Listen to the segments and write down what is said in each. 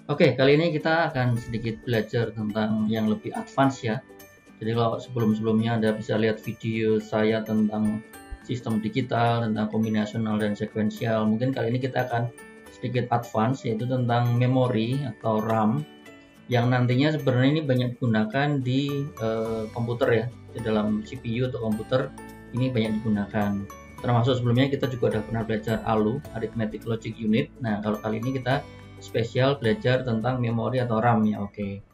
Oke, kali ini kita akan sedikit belajar tentang yang lebih advance ya. Jadi kalau sebelum-sebelumnya Anda bisa lihat video saya tentang sistem digital, tentang kombinasional dan sekuensial. Mungkin kali ini kita akan sedikit advance, yaitu tentang memori atau RAM yang nantinya sebenarnya ini banyak digunakan di komputer ya. Di dalam CPU atau komputer ini banyak digunakan. Termasuk sebelumnya kita juga sudah pernah belajar ALU, Arithmetic Logic Unit. Nah, kalau kali ini kita spesial belajar tentang memori atau RAM ya. Oke.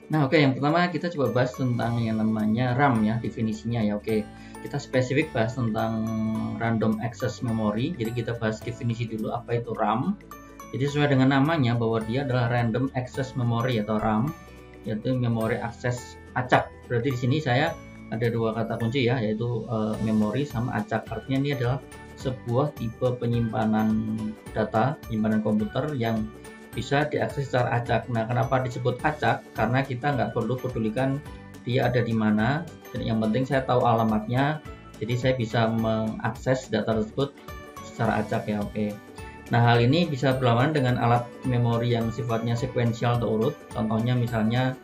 Nah, oke, yang pertama kita coba bahas tentang yang namanya RAM ya, definisinya ya. Oke, kita spesifik bahas tentang random access memory. Jadi kita bahas definisi dulu apa itu RAM. Jadi sesuai dengan namanya bahwa dia adalah random access memory atau RAM, yaitu memori akses acak. Berarti di sini saya ada dua kata kunci ya, yaitu memori sama acak. Artinya ini adalah sebuah tipe penyimpanan data, penyimpanan komputer yang bisa diakses secara acak. Nah, kenapa disebut acak? Karena kita nggak perlu pedulikan dia ada di mana. Dan yang penting saya tahu alamatnya, jadi saya bisa mengakses data tersebut secara acak ya. Oke. Nah, hal ini bisa berlawanan dengan alat memori yang sifatnya sekuensial atau urut. Contohnya misalnya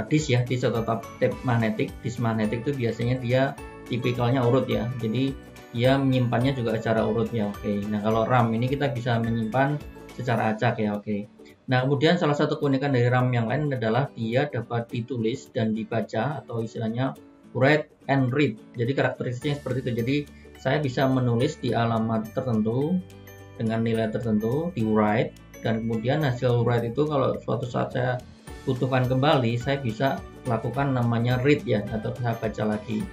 disk ya, disk atau tape magnetik. Disk magnetik itu biasanya dia tipikalnya urut ya. Jadi dia menyimpannya juga secara urut ya. Oke. Nah, kalau RAM ini kita bisa menyimpan secara acak ya. Oke. Nah, kemudian salah satu keunikan dari RAM yang lain adalah dia dapat ditulis dan dibaca atau istilahnya write and read. Jadi karakteristiknya seperti itu. Jadi saya bisa menulis di alamat tertentu dengan nilai tertentu di write, dan kemudian hasil write itu kalau suatu saat saya butuhkan kembali, saya bisa lakukan namanya read ya, atau saya baca lagi.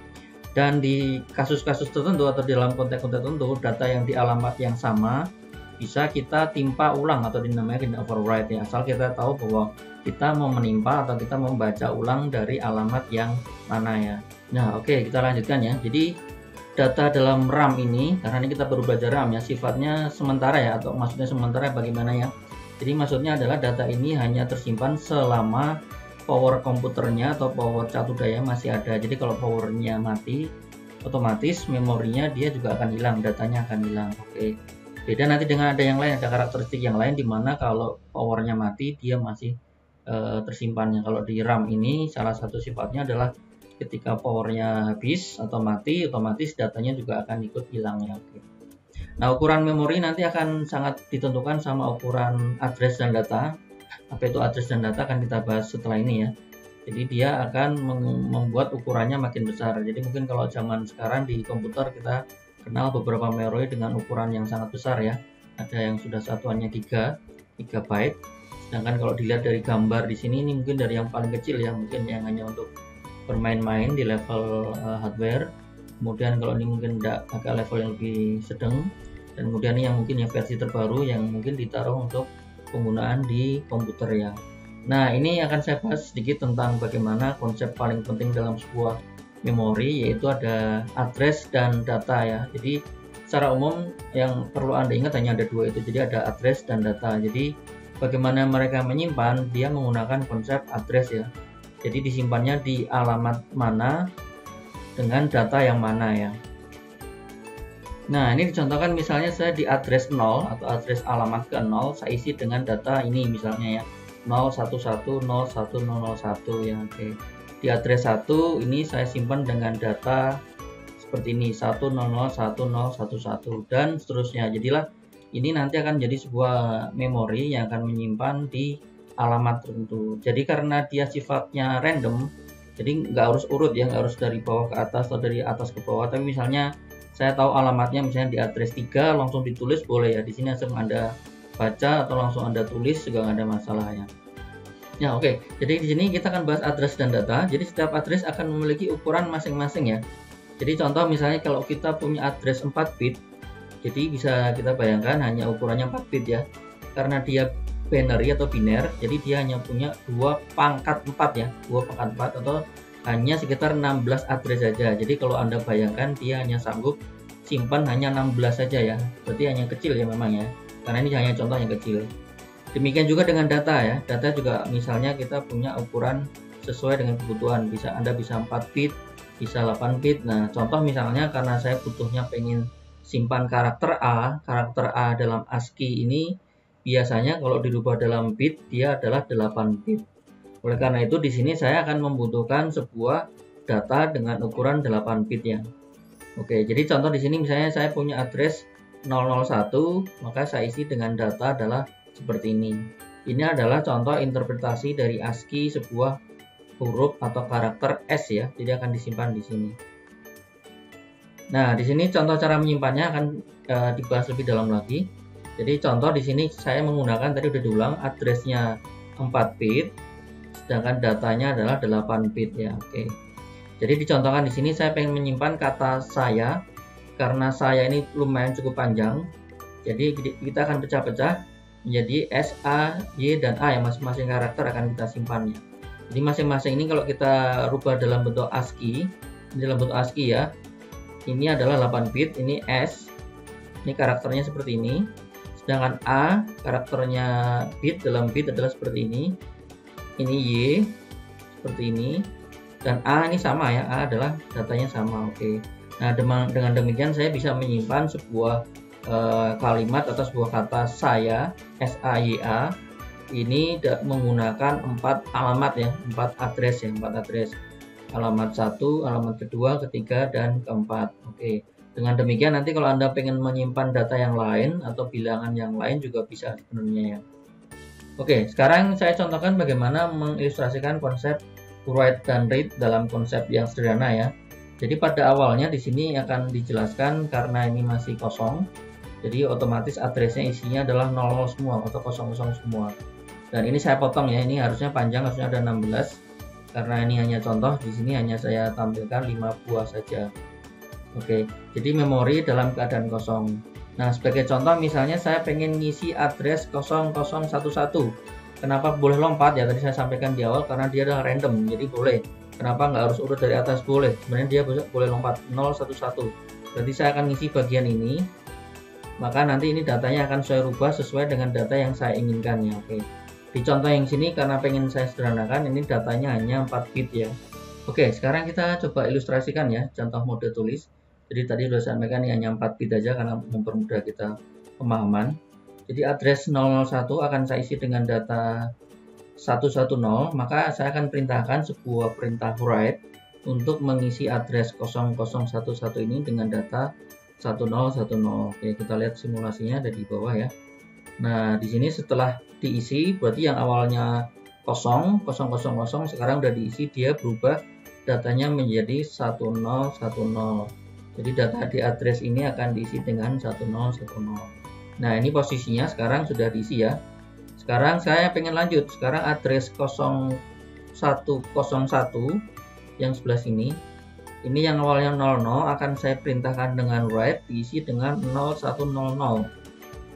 Dan di kasus-kasus tertentu atau dalam konteks-konteks tertentu, data yang di alamat yang sama bisa kita timpa ulang atau dinamanya overwrite ya, asal kita tahu bahwa kita mau menimpa atau kita membaca ulang dari alamat yang mana ya. Nah, oke, kita lanjutkan ya. Jadi data dalam RAM ini, karena ini kita baru belajar RAM ya, sifatnya sementara ya, atau maksudnya sementara bagaimana ya. Jadi maksudnya adalah data ini hanya tersimpan selama power komputernya atau power catur daya masih ada. Jadi kalau powernya mati, otomatis memorinya dia juga akan hilang, datanya akan hilang. Oke. Beda nanti dengan ada yang lain, ada karakteristik yang lain di mana kalau powernya mati dia masih tersimpannya. Kalau di RAM ini salah satu sifatnya adalah ketika powernya habis atau mati, otomatis datanya juga akan ikut hilang ya. Oke. Nah, ukuran memori nanti akan sangat ditentukan sama ukuran address dan data. Apa itu address dan data akan kita bahas setelah ini ya. Jadi dia akan membuat ukurannya makin besar. Jadi mungkin kalau zaman sekarang di komputer kita kenal beberapa memori dengan ukuran yang sangat besar ya. Ada yang sudah satuannya 3 GB. Sedangkan kalau dilihat dari gambar di sini, ini mungkin dari yang paling kecil ya, mungkin yang hanya untuk bermain-main di level hardware. Kemudian kalau ini mungkin agak level yang lebih sedang, dan kemudian ini yang mungkin yang versi terbaru yang mungkin ditaruh untuk penggunaan di komputer ya. Nah, ini akan saya bahas sedikit tentang bagaimana konsep paling penting dalam sebuah memori, yaitu ada address dan data ya. Jadi secara umum yang perlu Anda ingat hanya ada dua itu. Jadi ada address dan data. Jadi bagaimana mereka menyimpan, dia menggunakan konsep address ya. Jadi disimpannya di alamat mana dengan data yang mana ya. Nah, ini dicontohkan misalnya saya di address 0 atau address alamat ke 0, saya isi dengan data ini misalnya ya, 0110101 ya. Oke. Di address 1 ini saya simpan dengan data seperti ini, 1001011 dan seterusnya. Jadilah ini nanti akan jadi sebuah memori yang akan menyimpan di alamat tertentu. Jadi karena dia sifatnya random, jadi nggak harus urut ya, nggak harus dari bawah ke atas atau dari atas ke bawah. Tapi misalnya saya tahu alamatnya misalnya di address 3, langsung ditulis boleh ya. Di sini langsung Anda baca atau langsung Anda tulis juga nggak ada masalah ya. Ya, oke. Jadi di sini kita akan bahas address dan data. Jadi setiap address akan memiliki ukuran masing-masing ya. Jadi contoh misalnya kalau kita punya address 4 bit, jadi bisa kita bayangkan hanya ukurannya 4 bit ya. Karena dia binary atau biner, jadi dia hanya punya 2 pangkat 4 ya, 2 pangkat 4 atau hanya sekitar 16 address saja. Jadi kalau Anda bayangkan dia hanya sanggup simpan hanya 16 saja ya. Berarti hanya kecil ya memang ya. Karena ini hanya contoh yang kecil. Demikian juga dengan data ya. Data juga misalnya kita punya ukuran sesuai dengan kebutuhan. Anda bisa 4 bit, bisa 8 bit. Nah, contoh misalnya karena saya butuhnya pengen simpan karakter A dalam ASCII ini biasanya kalau dirubah dalam bit dia adalah 8 bit. Oleh karena itu di sini saya akan membutuhkan sebuah data dengan ukuran 8 bit ya. Oke, jadi contoh di sini misalnya saya punya address 001, maka saya isi dengan data adalah seperti ini. Ini adalah contoh interpretasi dari ASCII sebuah huruf atau karakter S ya, jadi akan disimpan di sini. Nah, di sini contoh cara menyimpannya akan dibahas lebih dalam lagi. Jadi contoh di sini saya menggunakan tadi udah diulang addressnya 4 bit, sedangkan datanya adalah 8 bit ya. Oke. Jadi dicontohkan di sini saya pengen menyimpan kata saya karena saya ini lumayan cukup panjang. Jadi kita akan pecah-pecah menjadi S, A, Y, dan A yang masing-masing karakter akan kita simpan ya. Jadi masing-masing ini kalau kita rubah dalam bentuk ASCII, ini dalam bentuk ASCII ya. Ini adalah 8 bit, ini S, ini karakternya seperti ini. Sedangkan A, karakternya bit dalam bit adalah seperti ini. Ini Y, seperti ini. Dan A ini sama ya, A adalah datanya sama, oke. Nah dengan demikian saya bisa menyimpan sebuah kalimat atau sebuah kata saya SAYA ini menggunakan 4 alamat ya, 4 address ya, 4 address. Alamat 1, alamat kedua, ketiga, dan keempat. Oke. Dengan demikian nanti kalau Anda pengen menyimpan data yang lain atau bilangan yang lain juga bisa sebenarnya ya. Oke, sekarang saya contohkan bagaimana mengilustrasikan konsep write dan read dalam konsep yang sederhana ya. Jadi pada awalnya di sini akan dijelaskan karena ini masih kosong. Jadi otomatis addressnya isinya adalah 00 semua atau 00 semua. Dan ini saya potong ya, ini harusnya panjang, harusnya ada 16. Karena ini hanya contoh, di sini hanya saya tampilkan 5 buah saja. Oke, jadi memori dalam keadaan kosong. Nah, sebagai contoh misalnya saya pengen ngisi address 0011. Kenapa boleh lompat ya? Tadi saya sampaikan di awal karena dia adalah random, jadi boleh. Kenapa nggak harus urut dari atas? Boleh. Sebenarnya dia boleh lompat 011. Berarti saya akan ngisi bagian ini. Maka nanti ini datanya akan saya rubah sesuai dengan data yang saya inginkan ya. Oke. Di contoh yang sini karena pengen saya sederhanakan, ini datanya hanya 4 bit ya. Oke, sekarang kita coba ilustrasikan ya contoh mode tulis. Jadi tadi sudah saya sampaikan ini hanya 4 bit aja karena mempermudah kita pemahaman. Jadi address 001 akan saya isi dengan data 110, maka saya akan perintahkan sebuah perintah write untuk mengisi address 0011 ini dengan data 1010. Oke, kita lihat simulasinya ada di bawah ya. Nah, di sini setelah diisi, berarti yang awalnya 0, sekarang udah diisi, dia berubah datanya menjadi 1010. Jadi data di address ini akan diisi dengan 1010. Nah, ini posisinya sekarang sudah diisi ya. Sekarang saya pengen lanjut. Sekarang address 0101 yang sebelah sini. Ini yang awalnya 00 akan saya perintahkan dengan write diisi dengan 0100.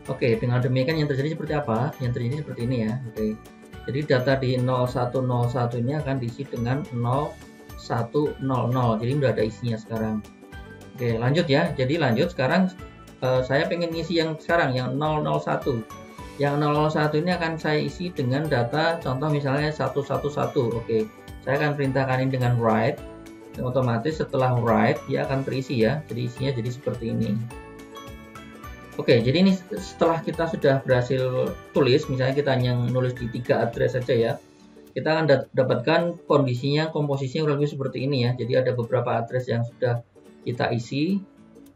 Oke, dengan demikian yang terjadi seperti apa? Yang terjadi seperti ini ya. Oke. Jadi data di 0101 ini akan diisi dengan 0100. Jadi udah ada isinya sekarang. Oke, lanjut ya. Jadi lanjut sekarang saya pengen ngisi yang sekarang yang 001. Yang 001 ini akan saya isi dengan data contoh misalnya 111. Oke. Saya akan perintahkan ini dengan write. Dan otomatis setelah write dia akan terisi ya. Jadi isinya jadi seperti ini. Oke, jadi ini setelah kita sudah berhasil tulis, misalnya kita hanya nulis di 3 address saja ya, kita akan dapatkan kondisinya, komposisinya kurang lebih seperti ini ya. Jadi ada beberapa address yang sudah kita isi,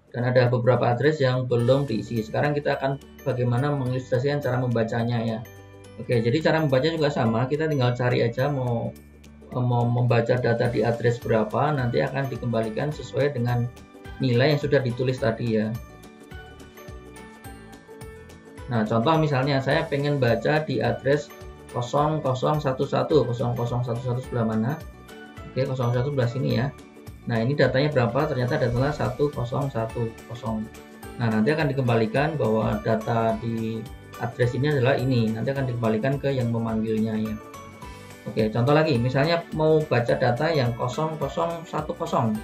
dan ada beberapa address yang belum diisi. Sekarang kita akan bagaimana mengilustrasikan cara membacanya ya. Oke, jadi cara membaca juga sama, kita tinggal cari aja mau membaca data di address berapa, nanti akan dikembalikan sesuai dengan nilai yang sudah ditulis tadi ya. Nah, contoh misalnya saya pengen baca di address 0011 sebelah mana? Oke, 01 sebelah sini ya. Nah, ini datanya berapa? Ternyata datanya 1010. Nah, nanti akan dikembalikan bahwa data di address ini adalah ini. Nanti akan dikembalikan ke yang memanggilnya ya. Oke, contoh lagi. Misalnya mau baca data yang 0010.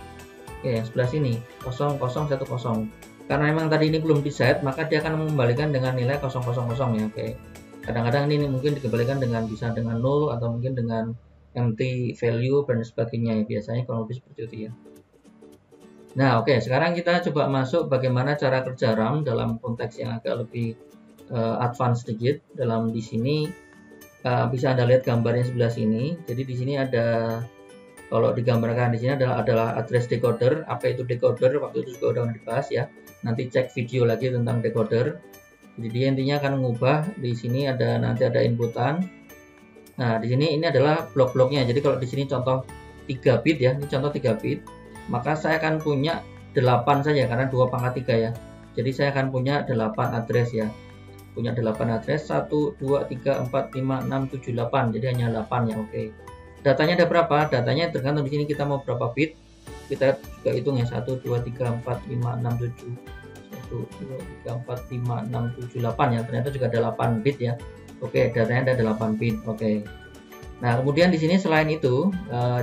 Oke, yang sebelah sini 0010. Karena memang tadi ini belum di set, maka dia akan mengembalikan dengan nilai 000 ya. Oke. Kadang-kadang ini mungkin dikembalikan dengan bisa dengan 0 atau mungkin dengan empty value dan sebagainya ya. Biasanya kurang lebih seperti itu ya. Nah, oke, sekarang kita coba masuk bagaimana cara kerja RAM dalam konteks yang agak lebih advance sedikit. Dalam di sini bisa Anda lihat gambarnya sebelah sini. Jadi di sini ada, kalau digambarkan di sini adalah address decoder. Apa itu decoder? Waktu itu juga udah dibahas ya. Nanti cek video lagi tentang decoder. Jadi dia intinya akan mengubah, di sini nanti ada inputan. Nah, di sini ini adalah blok-bloknya. Jadi kalau di sini contoh 3 bit ya, ini contoh 3 bit. Maka saya akan punya 8 saja karena 2 pangkat 3 ya. Jadi saya akan punya 8 address ya. Punya 8 address 1 2 3 4 5 6 7 8. Jadi hanya 8 ya, oke. Datanya ada berapa? Datanya tergantung di sini kita mau berapa bit. Kita juga hitung ya, 1 2 3 4 5 6 7. 1 2 3 4 5 6 7 8 ya. Ternyata juga ada 8 bit ya. Oke, datanya ada 8 bit. Oke. Nah, kemudian di sini selain itu,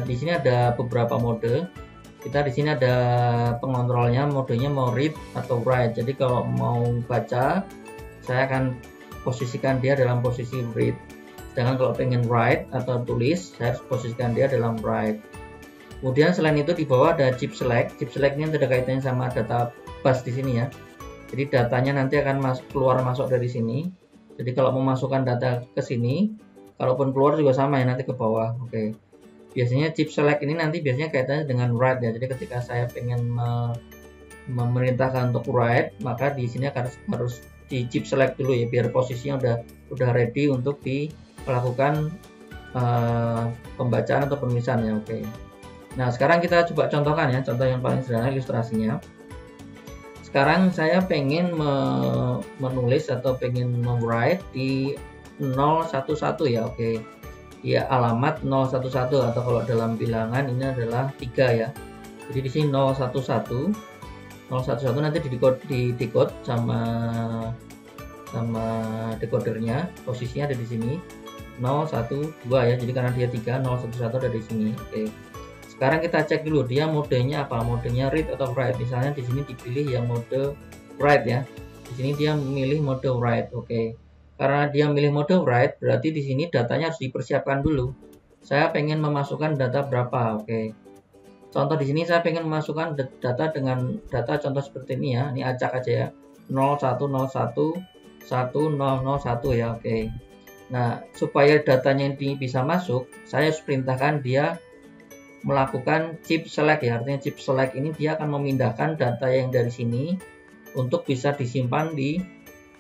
di sini ada beberapa mode. Kita di sini ada pengontrolnya, modenya mau read atau write. Jadi kalau mau baca, saya akan posisikan dia dalam posisi read. Sedangkan kalau pengen write atau tulis, saya harus posisikan dia dalam write. Kemudian selain itu di bawah ada chip select. Chip select ini ada kaitannya sama data bus di sini ya. Jadi datanya nanti akan keluar masuk dari sini. Jadi kalau memasukkan data ke sini, kalaupun keluar juga sama ya, nanti ke bawah. Oke. Biasanya chip select ini nanti biasanya kaitannya dengan write ya. Jadi ketika saya pengen memerintahkan untuk write, maka di sini harus di chip select dulu ya, biar posisinya udah ready untuk dilakukan pembacaan atau penulisan ya. Oke. Nah, sekarang kita coba contohkan ya, contoh yang paling sederhana ilustrasinya. Sekarang saya pengen menulis atau pengen write di 011 ya. Oke. Ya, alamat 011 atau kalau dalam bilangan ini adalah 3 ya. Jadi di sini 011 nanti di decode sama decodernya, posisinya ada di sini 012 ya. Jadi karena dia 3, 011 ada di sini. Oke. Sekarang kita cek dulu dia modenya apa? Modenya read atau write. Misalnya di sini dipilih yang mode write ya. Di sini dia memilih mode write. Oke. Karena dia milih mode write, berarti di sini datanya harus dipersiapkan dulu. Saya pengen memasukkan data berapa, oke. Contoh di sini saya pengen memasukkan data dengan data contoh seperti ini ya. Ini acak aja ya. 0101 1001 ya, oke. Nah, supaya datanya ini bisa masuk, saya harus perintahkan dia melakukan chip select ya. Artinya chip select ini dia akan memindahkan data yang dari sini untuk bisa disimpan di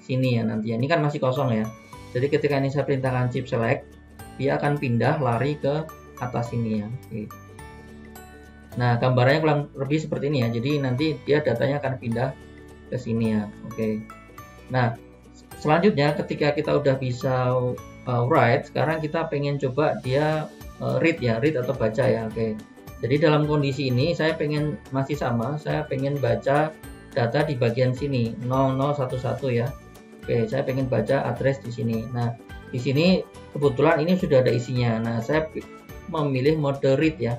sini ya nanti ya. Ini kan masih kosong ya. Jadi ketika ini saya perintahkan chip select, dia akan pindah lari ke atas sini ya. Oke. Nah, gambarannya kurang lebih seperti ini ya. Jadi nanti dia datanya akan pindah ke sini ya. Oke. Nah, selanjutnya ketika kita udah bisa write, sekarang kita pengen coba dia read ya, read atau baca ya. Oke. Jadi dalam kondisi ini saya pengen masih sama, saya pengen baca data di bagian sini 0011 ya. Oke, saya pengen baca address di sini. Nah, di sini kebetulan ini sudah ada isinya. Nah, saya memilih mode read ya.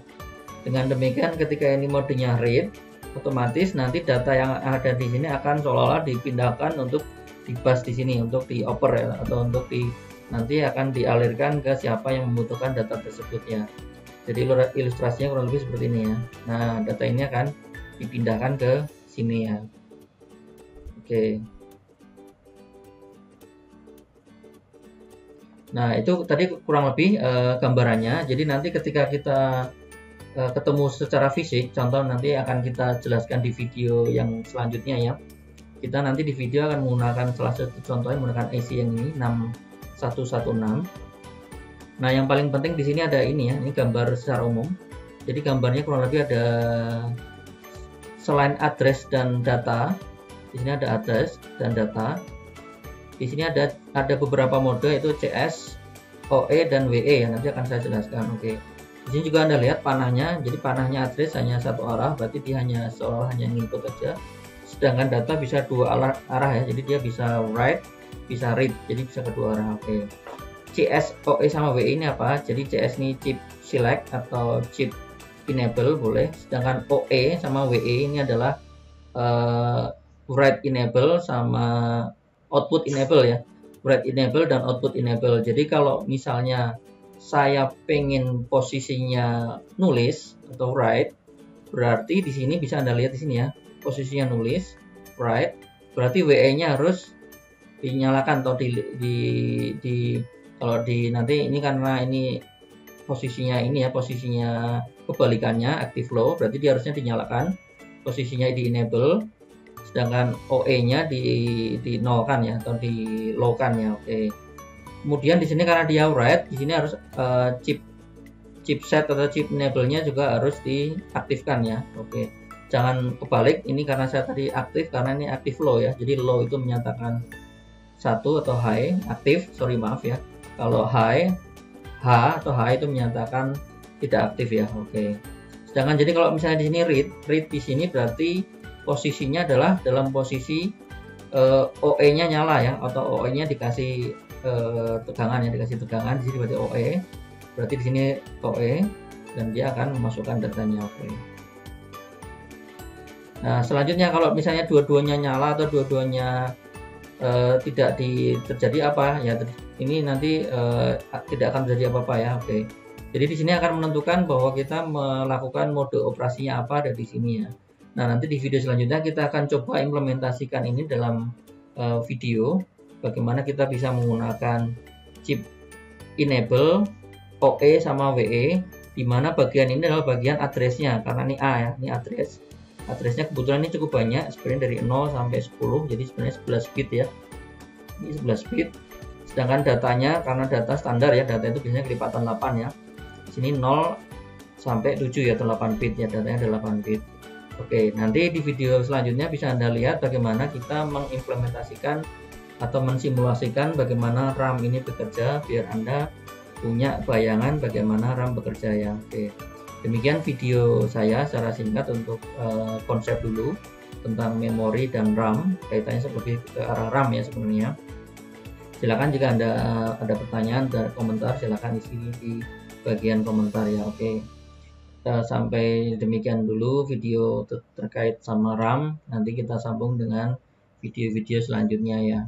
Dengan demikian ketika ini modenya read, otomatis nanti data yang ada di sini akan seolah-olah dipindahkan untuk di bus di sini, untuk dioper ya, atau untuk nanti akan dialirkan ke siapa yang membutuhkan data tersebut ya. Jadi ilustrasinya kurang lebih seperti ini ya. Nah, data ini akan dipindahkan ke sini ya. Oke. Nah, itu tadi kurang lebih gambarannya. Jadi nanti ketika kita ketemu secara fisik, contoh nanti akan kita jelaskan di video yang selanjutnya ya. Kita nanti di video akan menggunakan salah satu contohnya menggunakan IC yang ini 6116. Nah, yang paling penting di sini ada ini ya, ini gambar secara umum. Jadi gambarnya kurang lebih ada selain address dan data, di sini ada address dan data. Di sini ada beberapa mode, itu CS, OE dan WE ya, nanti akan saya jelaskan. Oke. Di sini juga Anda lihat panahnya, jadi panahnya address hanya satu arah, berarti dia hanya seolah hanya input aja. Sedangkan data bisa dua arah ya, jadi dia bisa write, bisa read, jadi bisa kedua arah. Oke. CS, OE sama WE ini apa? Jadi CS ini chip select atau chip enable boleh, sedangkan OE sama WE ini adalah write enable sama output enable ya. Write enable dan output enable. Jadi kalau misalnya saya pengen posisinya nulis atau write, berarti di sini bisa Anda lihat di sini ya, posisinya nulis, write, berarti WE-nya harus dinyalakan atau kalau di nanti ini karena ini posisinya ini ya, posisinya kebalikannya active low, berarti dia harusnya dinyalakan, posisinya di enable, sedangkan OE-nya di nolkan ya atau di low-kan ya. Oke. Kemudian di sini karena dia write, di sini harus chipset atau chip enable-nya juga harus diaktifkan ya. Oke. Jangan kebalik, ini karena saya tadi aktif karena ini active low ya. Jadi low itu menyatakan satu atau high, aktif, sorry maaf ya. Kalau high, H atau H itu menyatakan tidak aktif ya. Oke. Sedangkan jadi kalau misalnya di sini read di sini berarti posisinya adalah dalam posisi OE-nya nyala ya, atau OE-nya dikasih tegangan ya, dikasih tegangan di sini berarti OE. Berarti di sini OE dan dia akan memasukkan datanya. Oke. Nah, selanjutnya kalau misalnya dua-duanya nyala atau dua-duanya tidak terjadi apa ya, ini nanti tidak akan terjadi apa-apa ya. Oke. Jadi di sini akan menentukan bahwa kita melakukan mode operasinya apa ada di sini ya. Nah, nanti di video selanjutnya kita akan coba implementasikan ini dalam video bagaimana kita bisa menggunakan chip enable, OE sama WE, di mana bagian ini adalah bagian address-nya karena ini A ya, ini address. Address-nya kebetulan ini cukup banyak, sebenarnya dari 0 sampai 10, jadi sebenarnya 11 bit ya. Ini 11 bit. Sedangkan datanya karena data standar ya, data itu biasanya kelipatan 8 ya. Di sini 0 sampai 7 ya, atau 8 bit ya, datanya ada 8 bit. Oke, nanti di video selanjutnya bisa Anda lihat bagaimana kita mengimplementasikan atau mensimulasikan bagaimana RAM ini bekerja biar Anda punya bayangan bagaimana RAM bekerja ya. Oke. Demikian video saya secara singkat untuk konsep dulu tentang memori dan RAM, kaitannya lebih ke arah RAM ya sebenarnya. Silakan jika Anda ada pertanyaan dan komentar, silakan isi di bagian komentar ya. Oke. Sampai demikian dulu video terkait sama RAM. Nanti kita sambung dengan video-video selanjutnya ya.